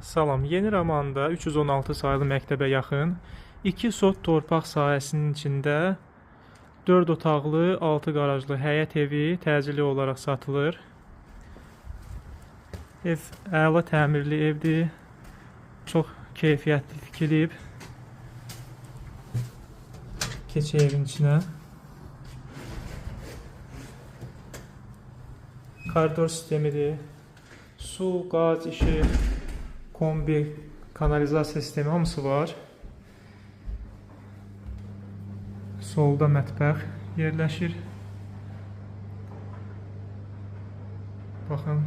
Salam, yeni romanda 316 sayılı məktəbə yaxın 2 sot torpaq sahəsinin içində 4 otaqlı, 6 qarajlı həyət evi təcili olaraq satılır. Ev əla təmirli evdir, çox keyfiyyətli tikilib. Keçək evin içinə. Koridor sistemidir. Su, qaz, işıq, kombi, kanalizasiya sistemi hamısı var. Solda mətbəx yerləşir. Baxın,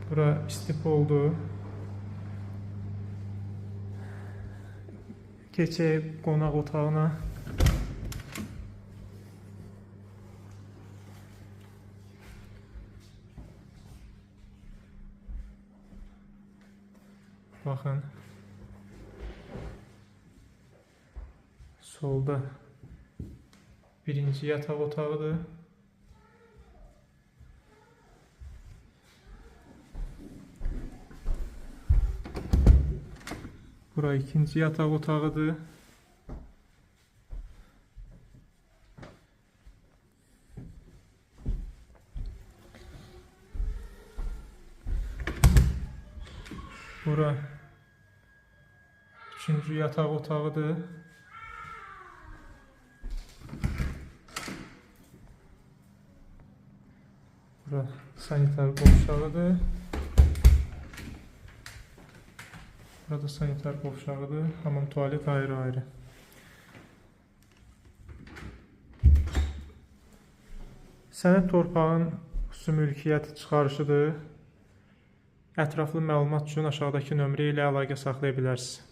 bura istipoldur. Keçək qonaq otağına. Baxın. Solda birinci yataq otağıdır. Bura ikinci yataq otağıdır. Bura üçüncü yataq otağıdır. Bura sanitar qovşağıdır. Burada sanitar qovşağıdır. Hamam, tualet ayrı-ayrı. Sənəd torpağın xüsusi mülkiyyət çıxarışıdır. Ətraflı məlumat üçün aşağıdakı nömrə ilə əlaqə saxlaya bilərsiniz.